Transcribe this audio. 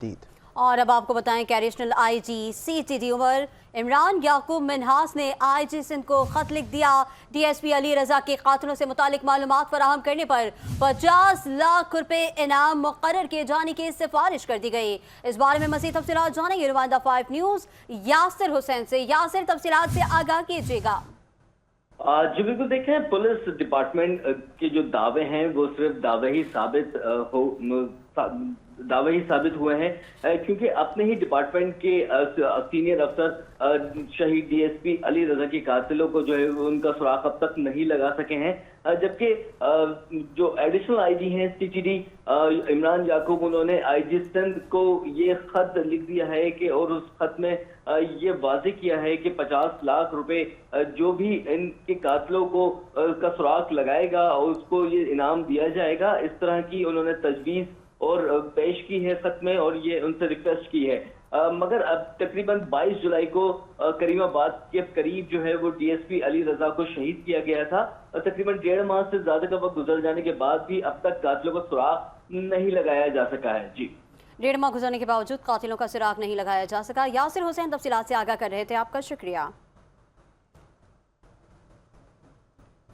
और अब आपको बताएं कि additional IG CTD Umar Imran Yaqub Minhas ने आईजी सिंध को खत लिख दिया। डीएसपी अली रजा के कातिलों से मुतालिक मालूमात फराहम करने पर 50 लाख रुपए इनाम मुकर्रर किए जाने की सिफारिश कर दी गई। इस बारे में मज़ीद तफसीलात जानेंगे नुमाइंदा 5 न्यूज़ यासिर हुसैन से। यासिर, तफसीलात से आगाह कीजिएगा। जी बिल्कुल, देखें, पुलिस डिपार्टमेंट के जो दावे हैं वो सिर्फ दावे ही साबित हुए हैं, क्योंकि अपने ही डिपार्टमेंट के सीनियर अफसर शहीद डीएसपी अली रजा के कातिलों को जो है उनका सुराग अब तक नहीं लगा सके हैं, जबकि जो एडिशनल आईजी हैं सीटीडी इमरान याकूब, उन्होंने आईजी सिंध को ये खत लिख दिया है कि और उस खत में ये वाज़ेह किया है कि 50 लाख रुपए जो भी इनके कातिलों को का सुराग लगाएगा और उसको ये इनाम दिया जाएगा। इस तरह की उन्होंने तजवीज़ और पेश की है खत में, और ये उनसे रिक्वेस्ट की है। मगर अब तकरीबन 22 जुलाई को करीमाबाद के करीब जो है वो डीएसपी अली रजा को शहीद किया गया था। तकरीबन 1.5 माह से ज्यादा का वक्त गुजर जाने के बाद भी अब तक कातिलों का सुराग नहीं लगाया जा सका है। जी, 1.5 माह गुजरने के बावजूद कातिलों का सुराग नहीं लगाया जा सका। यासिर हुसैन तफसीलात से आगाह कर रहे थे, आपका शुक्रिया।